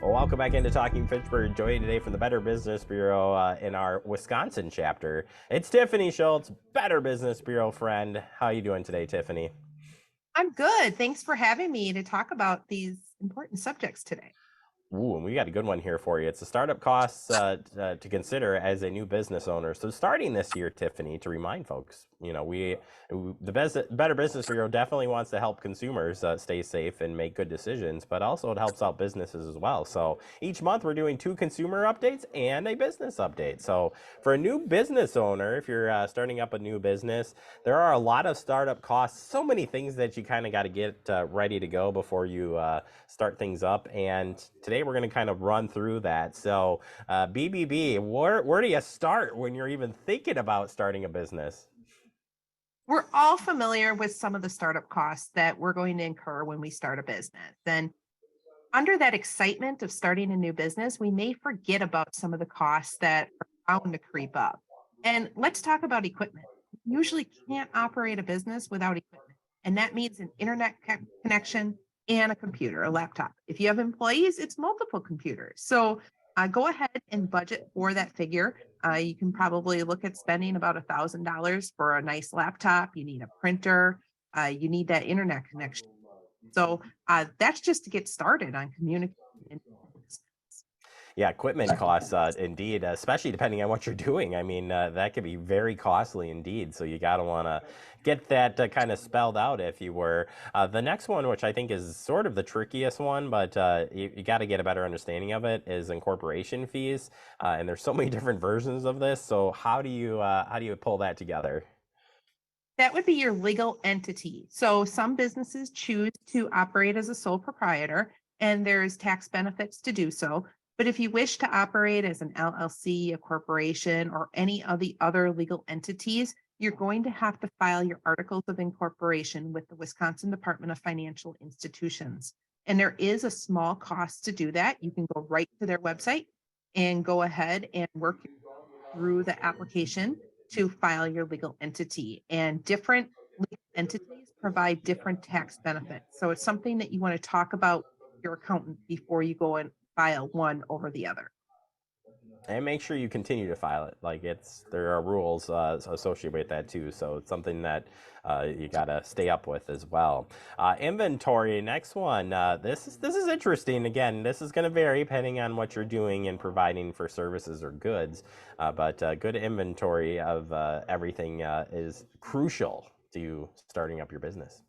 Well, welcome back into Talking Fitchburg. Joining today from the Better Business Bureau in our Wisconsin chapter. It's Tiffany Schultz, Better Business Bureau friend. How are you doing today, Tiffany? I'm good. Thanks for having me to talk about these important subjects today. Ooh, and we got a good one here for you. It's the startup costs to consider as a new business owner. So, starting this year, Tiffany, to remind folks, the Better Business Bureau definitely wants to help consumers stay safe and make good decisions, but also it helps out businesses as well. So, each month we're doing 2 consumer updates and a business update. So, for a new business owner, if you're starting up a new business, there are a lot of startup costs, so many things that you kind of got to get ready to go before you start things up. And today we're going to kind of run through that. So, BBB, where do you start when you're even thinking about starting a business? We're all familiar with some of the startup costs that we're going to incur when we start a business. And under that excitement of starting a new business, we may forget about some of the costs that are bound to creep up. And let's talk about equipment. You usually can't operate a business without equipment. And that means an internet connection and a computer, a laptop. If you have employees, it's multiple computers. So go ahead and budget for that figure. You can probably look at spending about $1,000 for a nice laptop. You need a printer. You need that internet connection. So that's just to get started on communicating. Yeah, equipment costs, indeed, especially depending on what you're doing. I mean, that could be very costly indeed. So you got to want to get that kind of spelled out, if you were. The next one, which I think is sort of the trickiest one, but you got to get a better understanding of it, is incorporation fees. And there's so many different versions of this. So how do you pull that together? That would be your legal entity. So some businesses choose to operate as a sole proprietor, and there's tax benefits to do so. But if you wish to operate as an LLC, a corporation, or any of the other legal entities, you're going to have to file your articles of incorporation with the Wisconsin Department of Financial Institutions. And there is a small cost to do that. You can go right to their website and go ahead and work through the application to file your legal entity. And different legal entities provide different tax benefits. So it's something that you want to talk about with your accountant before you go and file one over the other. And make sure you continue to file it. Like there are rules associated with that too. So it's something that you gotta stay up with as well. Inventory, next one. This is interesting. Again, this is going to vary depending on what you're doing and providing for services or goods. But good inventory of everything is crucial to you starting up your business.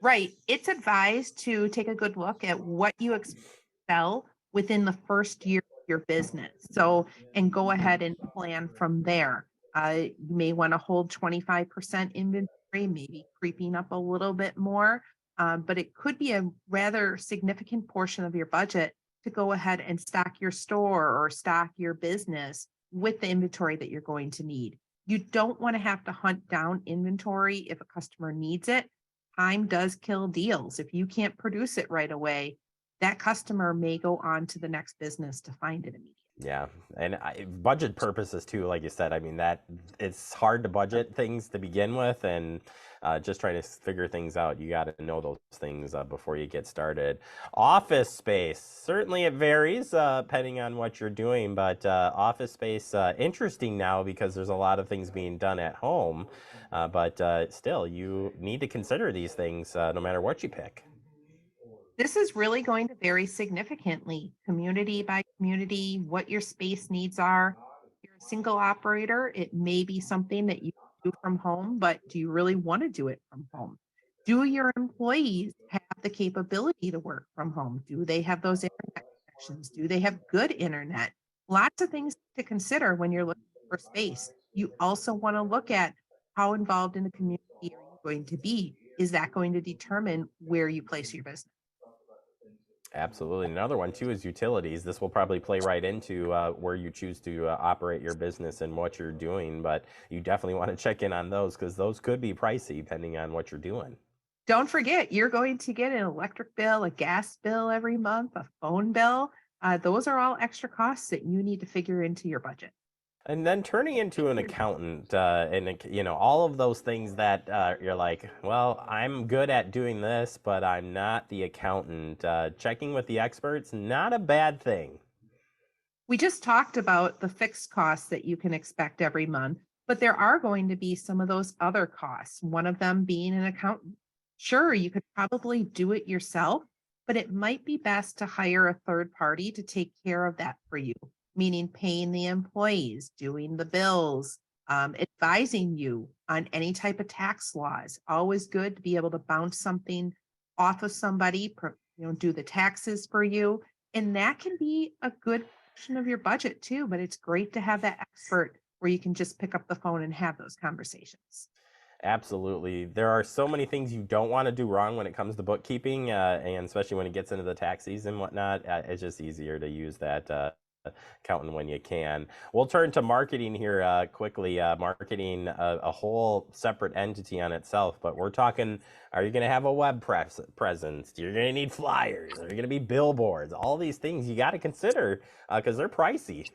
Right. It's advised to take a good look at what you expect to sell within the first year of your business. So, and go ahead and plan from there. You may want to hold 25% inventory, maybe creeping up a little bit more, but it could be a rather significant portion of your budget to go ahead and stock your store or stock your business with the inventory that you're going to need. You don't want to have to hunt down inventory if a customer needs it. Time does kill deals. If you can't produce it right away, that customer may go on to the next business to find it immediately. Yeah, and budget purposes too, like you said. I mean that it's hard to budget things to begin with, and just trying to figure things out. You got to know those things before you get started. Office space, certainly it varies depending on what you're doing, but office space interesting now because there's a lot of things being done at home, but still you need to consider these things no matter what you pick. This is really going to vary significantly, community by community, what your space needs are. If you're a single operator, it may be something that you do from home, but do you really want to do it from home? Do your employees have the capability to work from home? Do they have those internet connections? Do they have good internet? Lots of things to consider when you're looking for space. You also want to look at how involved in the community are you going to be? Is that going to determine where you place your business? Absolutely. Another one too is utilities. This will probably play right into where you choose to operate your business and what you're doing, but you definitely want to check in on those because those could be pricey depending on what you're doing. Don't forget, you're going to get an electric bill, a gas bill every month, a phone bill. Those are all extra costs that you need to figure into your budget. And then turning into an accountant, and all of those things that you're like, well, I'm good at doing this, but I'm not the accountant. Checking with the experts, not a bad thing. We just talked about the fixed costs that you can expect every month, but there are going to be some of those other costs, one of them being an accountant. Sure, you could probably do it yourself, but it might be best to hire a third party to take care of that for you, meaning paying the employees, doing the bills, advising you on any type of tax laws. Always good to be able to bounce something off of somebody, do the taxes for you. And that can be a good portion of your budget too, but it's great to have that expert where you can just pick up the phone and have those conversations. Absolutely. There are so many things you don't want to do wrong when it comes to bookkeeping, and especially when it gets into the tax season and whatnot. It's just easier to use that accountant when you can. We'll turn to marketing here quickly. Marketing, a whole separate entity on itself, but we're talking, are you going to have a web presence? You're going to need flyers. Are you going to be billboards? All these things you got to consider because they're pricey.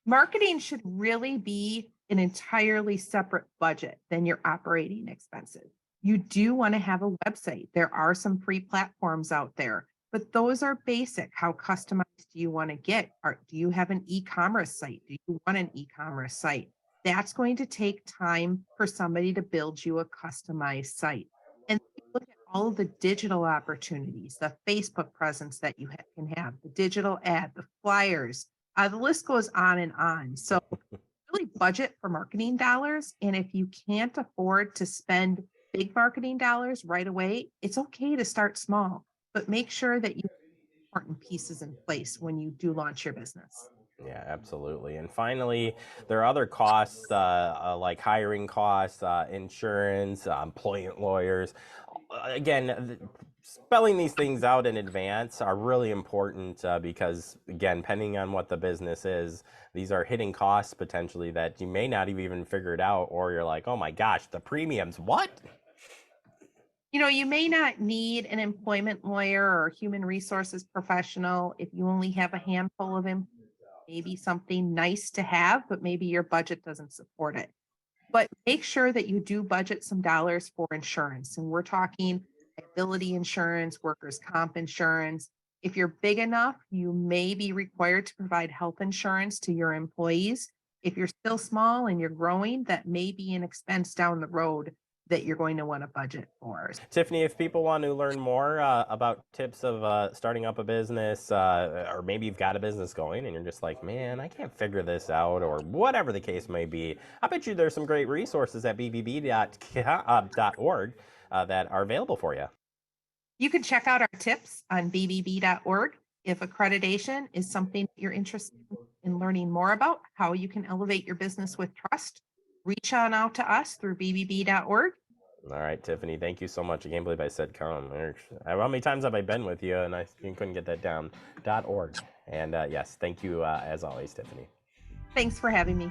Marketing should really be an entirely separate budget than your operating expenses. You do want to have a website. There are some free platforms out there, but those are basic. How customized do you want to get? Do you have an e-commerce site? Do you want an e-commerce site? That's going to take time for somebody to build you a customized site. And look at all of the digital opportunities, the Facebook presence that you can have, the digital ad, the flyers, the list goes on and on. So really budget for marketing dollars. And if you can't afford to spend big marketing dollars right away, it's okay to start small, but make sure that you have important pieces in place when you do launch your business. Yeah, absolutely. And finally, there are other costs like hiring costs, insurance, employment lawyers. Again, spelling these things out in advance are really important because, again, depending on what the business is, these are hitting costs potentially that you may not have even figured out, or you're like, oh my gosh, the premiums, what? You may not need an employment lawyer or human resources professional if you only have a handful of employees, maybe something nice to have, but maybe your budget doesn't support it. But make sure that you do budget some dollars for insurance. And we're talking liability insurance, workers' comp insurance. If you're big enough, you may be required to provide health insurance to your employees. If you're still small and you're growing, that may be an expense down the road that you're going to want to budget for. Tiffany, if people want to learn more about tips of starting up a business, or maybe you've got a business going and you're just like, man, I can't figure this out, or whatever the case may be, I bet you there's some great resources at bbb.org that are available for you. You can check out our tips on bbb.org. If accreditation is something that you're interested in learning more about, how you can elevate your business with trust, reach on out to us through bbb.org. All right, Tiffany, thank you so much. I can't believe I said come. How many times have I been with you and I couldn't get that down? .org. And yes, thank you as always, Tiffany. Thanks for having me.